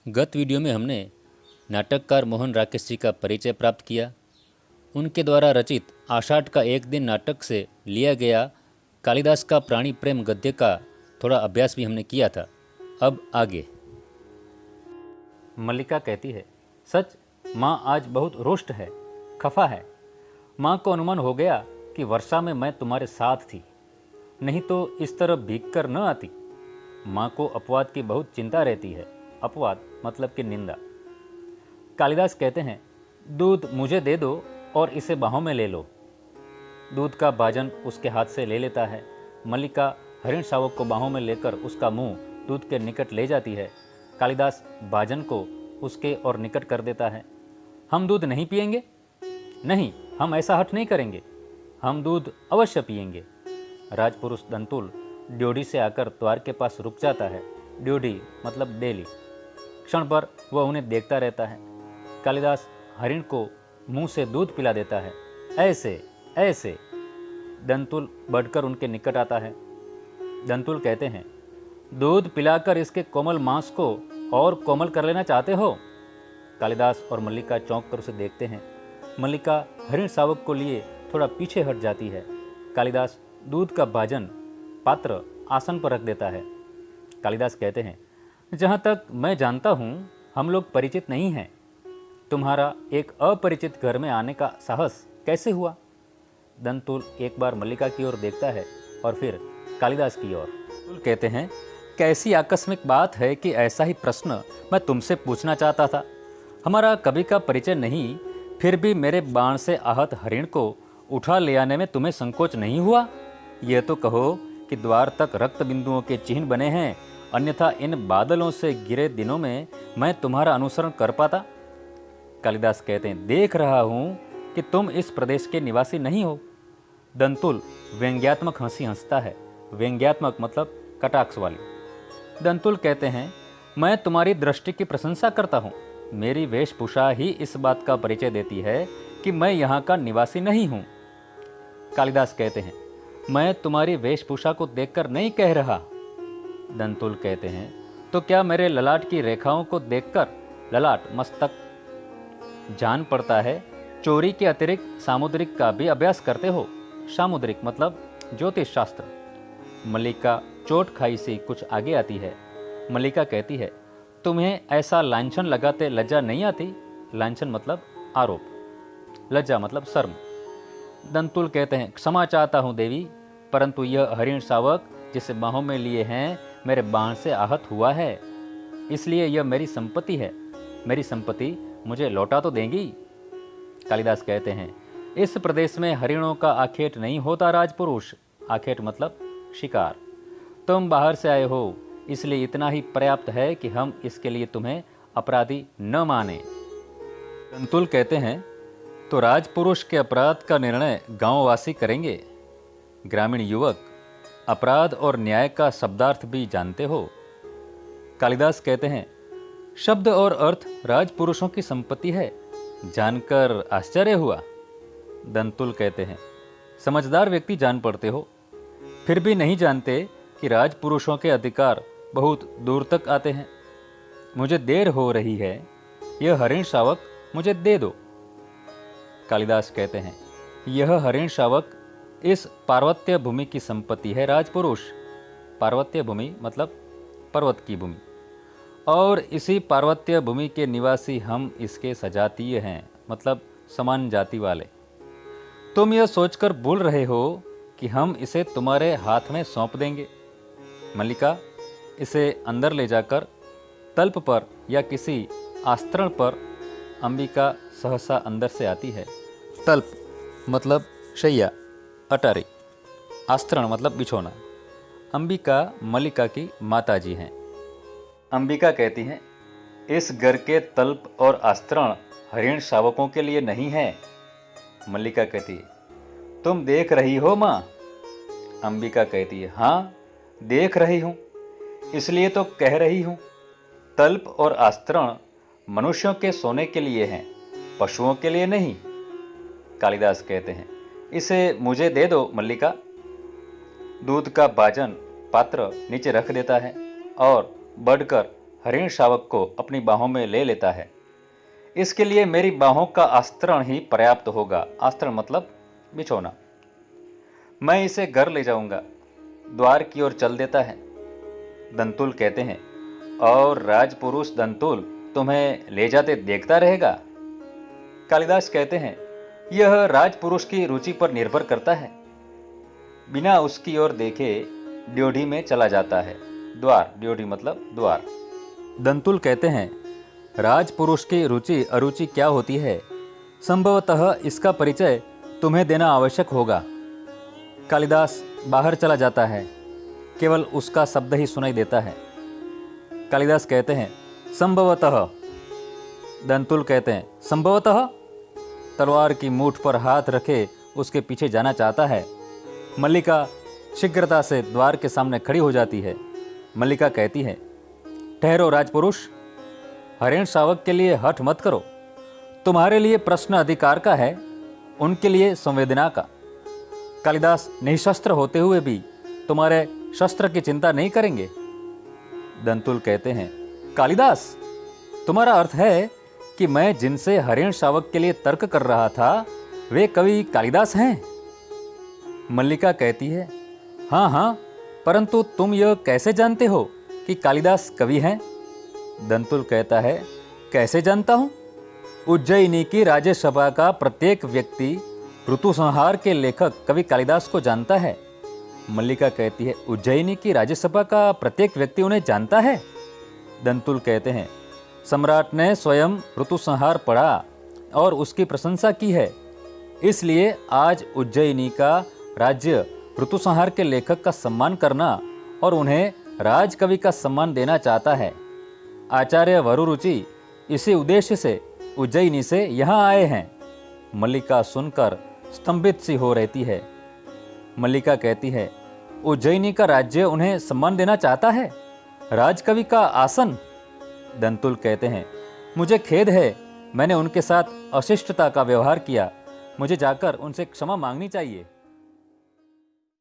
गत वीडियो में हमने नाटककार मोहन राकेश जी का परिचय प्राप्त किया। उनके द्वारा रचित आषाढ़ का एक दिन नाटक से लिया गया कालिदास का प्राणी प्रेम गद्य का थोड़ा अभ्यास भी हमने किया था। अब आगे। मल्लिका कहती है, सच माँ आज बहुत रुष्ट है, खफा है। माँ को अनुमान हो गया कि वर्षा में मैं तुम्हारे साथ थी, नहीं तो इस तरह भीग कर न आती। माँ को अपवाद की बहुत चिंता रहती है। अपवाद मतलब कि निंदा। कालिदास कहते हैं, दूध मुझे दे दो और इसे बाहों में ले लो। दूध का भाजन उसके हाथ से ले लेता है। मल्लिका हरिण शावक को बाहों में लेकर उसका मुंह दूध के निकट ले जाती है। कालिदास भाजन को उसके और निकट कर देता है। हम दूध नहीं पिएंगे? नहीं, हम ऐसा हठ नहीं करेंगे, हम दूध अवश्य पिएंगे। राजपुरुष दंतुल ड्योढ़ी से आकर द्वार के पास रुक जाता है। ड्योढ़ी मतलब डेली। क्षण भर वह उन्हें देखता रहता है। कालिदास हरिण को मुंह से दूध पिला देता है। ऐसे ऐसे। दंतुल बढ़कर उनके निकट आता है। दंतुल कहते हैं, दूध पिलाकर इसके कोमल मांस को और कोमल कर लेना चाहते हो? कालिदास और मल्लिका चौंक कर उसे देखते हैं। मल्लिका हरिण शावक को लिए थोड़ा पीछे हट जाती है। कालिदास दूध का भाजन पात्र आसन पर रख देता है। कालिदास कहते हैं, जहाँ तक मैं जानता हूँ हम लोग परिचित नहीं हैं। तुम्हारा एक अपरिचित घर में आने का साहस कैसे हुआ? दंतुल एक बार मल्लिका की ओर देखता है और फिर कालिदास की ओर। दंतुल कहते हैं, कैसी आकस्मिक बात है कि ऐसा ही प्रश्न मैं तुमसे पूछना चाहता था। हमारा कभी का परिचय नहीं, फिर भी मेरे बाण से आहत हरिण को उठा ले आने में तुम्हें संकोच नहीं हुआ? यह तो कहो कि द्वार तक रक्त बिंदुओं के चिन्ह बने हैं, अन्यथा इन बादलों से गिरे दिनों में मैं तुम्हारा अनुसरण कर पाता? कालिदास कहते हैं, देख रहा हूं कि तुम इस प्रदेश के निवासी नहीं हो। दंतुल व्यंग्यात्मक हंसी हंसता है। व्यंग्यात्मक मतलब कटाक्ष वाली। दंतुल कहते हैं, मैं तुम्हारी दृष्टि की प्रशंसा करता हूँ। मेरी वेशभूषा ही इस बात का परिचय देती है कि मैं यहाँ का निवासी नहीं हूँ। कालिदास कहते हैं, मैं तुम्हारी वेशभूषा को देखकर नहीं कह रहा। दंतुल कहते हैं, तो क्या मेरे ललाट की रेखाओं को देखकर, ललाट मस्तक, जान पड़ता है चोरी के अतिरिक्त सामुद्रिक का भी अभ्यास करते हो? सामुद्रिक मतलब ज्योतिष शास्त्र। मल्लिका चोट खाई से कुछ आगे आती है। मल्लिका कहती है, तुम्हें ऐसा लांछन लगाते लज्जा नहीं आती? लांछन मतलब आरोप, लज्जा मतलब शर्म। दंतुल कहते हैं, क्षमा चाहता हूँ देवी, परंतु यह हरिण शावक जिसे बाहों में लिए हैं मेरे बाण से आहत हुआ है, इसलिए यह मेरी संपत्ति है। मेरी संपत्ति मुझे लौटा तो देंगी? कालिदास कहते हैं, इस प्रदेश में हरिणों का आखेट नहीं होता राजपुरुष। आखेट मतलब शिकार। तुम बाहर से आए हो, इसलिए इतना ही पर्याप्त है कि हम इसके लिए तुम्हें अपराधी न माने। दंतुल कहते हैं, तो राजपुरुष के अपराध का निर्णय गांववासी करेंगे। ग्रामीण युवक, अपराध और न्याय का शब्दार्थ भी जानते हो? कालिदास कहते हैं, शब्द और अर्थ राजपुरुषों की संपत्ति है, जानकर आश्चर्य हुआ। दंतुल कहते हैं, समझदार व्यक्ति जान पड़ते हो, फिर भी नहीं जानते कि राजपुरुषों के अधिकार बहुत दूर तक आते हैं। मुझे देर हो रही है, यह हरिण शावक मुझे दे दो। कालिदास कहते हैं, यह हरिण शावक इस पार्वत्य भूमि की संपत्ति है राजपुरुष। पार्वत्य भूमि मतलब पर्वत की भूमि, और इसी पार्वत्य भूमि के निवासी हम इसके सजातीय हैं, मतलब समान जाति वाले। तुम यह सोचकर भूल रहे हो कि हम इसे तुम्हारे हाथ में सौंप देंगे। मल्लिका इसे अंदर ले जाकर तल्प पर या किसी आस्तरण पर, अंबिका सहसा अंदर से आती है। तल्प मतलब शैया, अटारी। आस्तरण मतलब बिछोना। अंबिका मल्लिका की माताजी हैं। अंबिका कहती हैं, इस घर के तल्प और आस्तरण हरिण शावकों के लिए नहीं है। मल्लिका कहती है, तुम देख रही हो माँ? अंबिका कहती है, हाँ देख रही हूँ, इसलिए तो कह रही हूँ। तल्प और आस्तरण मनुष्यों के सोने के लिए हैं, पशुओं के लिए नहीं। कालिदास कहते हैं, इसे मुझे दे दो मल्लिका। दूध का भाजन पात्र नीचे रख देता है और बढ़कर हरिण शावक को अपनी बाहों में ले लेता है। इसके लिए मेरी बाहों का आस्तरण ही पर्याप्त होगा। आस्तरण मतलब बिछौना। मैं इसे घर ले जाऊंगा। द्वार की ओर चल देता है। दंतुल कहते हैं, और राजपुरुष दंतुल तुम्हें ले जाते देखता रहेगा? कालिदास कहते हैं, यह राजपुरुष की रुचि पर निर्भर करता है। बिना उसकी ओर देखे ड्योढ़ी में चला जाता है। द्वार, ड्योढ़ी मतलब द्वार। दंतुल कहते हैं, राजपुरुष की रुचि अरुचि क्या होती है, संभवतः इसका परिचय तुम्हें देना आवश्यक होगा। कालिदास बाहर चला जाता है। केवल उसका शब्द ही सुनाई देता है। कालिदास कहते हैं, संभवतः। दंतुल कहते हैं, संभवतः। तलवार की मूठ पर हाथ रखे उसके पीछे जाना चाहता है। मल्लिका शीघ्रता से द्वार के सामने खड़ी हो जाती है। मल्लिका कहती है, ठहरो राजपुरुष, हरिण शावक के लिए हठ मत करो। तुम्हारे लिए प्रश्न अधिकार का है, उनके लिए संवेदना का। कालिदास निशस्त्र होते हुए भी तुम्हारे शस्त्र की चिंता नहीं करेंगे। दंतुल कहते हैं, कालिदास, तुम्हारा अर्थ है कि मैं जिनसे हरिण शावक के लिए तर्क कर रहा था वे कवि कालिदास हैं? मल्लिका कहती है, हाँ हाँ, परंतु तुम यह कैसे जानते हो कि कालिदास कवि हैं? दंतुल कहता है, कैसे जानता हूं? उज्जयिनी की राज्यसभा का प्रत्येक व्यक्ति ऋतुसंहार के लेखक कवि कालिदास को जानता है। मल्लिका कहती है, उज्जयिनी की राज्यसभा का प्रत्येक व्यक्ति उन्हें जानता है? दंतुल कहते हैं, सम्राट ने स्वयं ऋतुसंहार पढ़ा और उसकी प्रशंसा की है, इसलिए आज उज्जयिनी का राज्य ऋतुसंहार के लेखक का सम्मान करना और उन्हें राजकवि का सम्मान देना चाहता है। आचार्य वरुरुचि इसी उद्देश्य से उज्जयिनी से यहाँ आए हैं। मल्लिका सुनकर स्तंभित सी हो रहती है। मल्लिका कहती है, उज्जयिनी का राज्य उन्हें सम्मान देना चाहता है, राजकवि का आसन? दंतुल कहते हैं, मुझे खेद है, मैंने उनके साथ अशिष्टता का व्यवहार किया। मुझे जाकर उनसे क्षमा मांगनी चाहिए।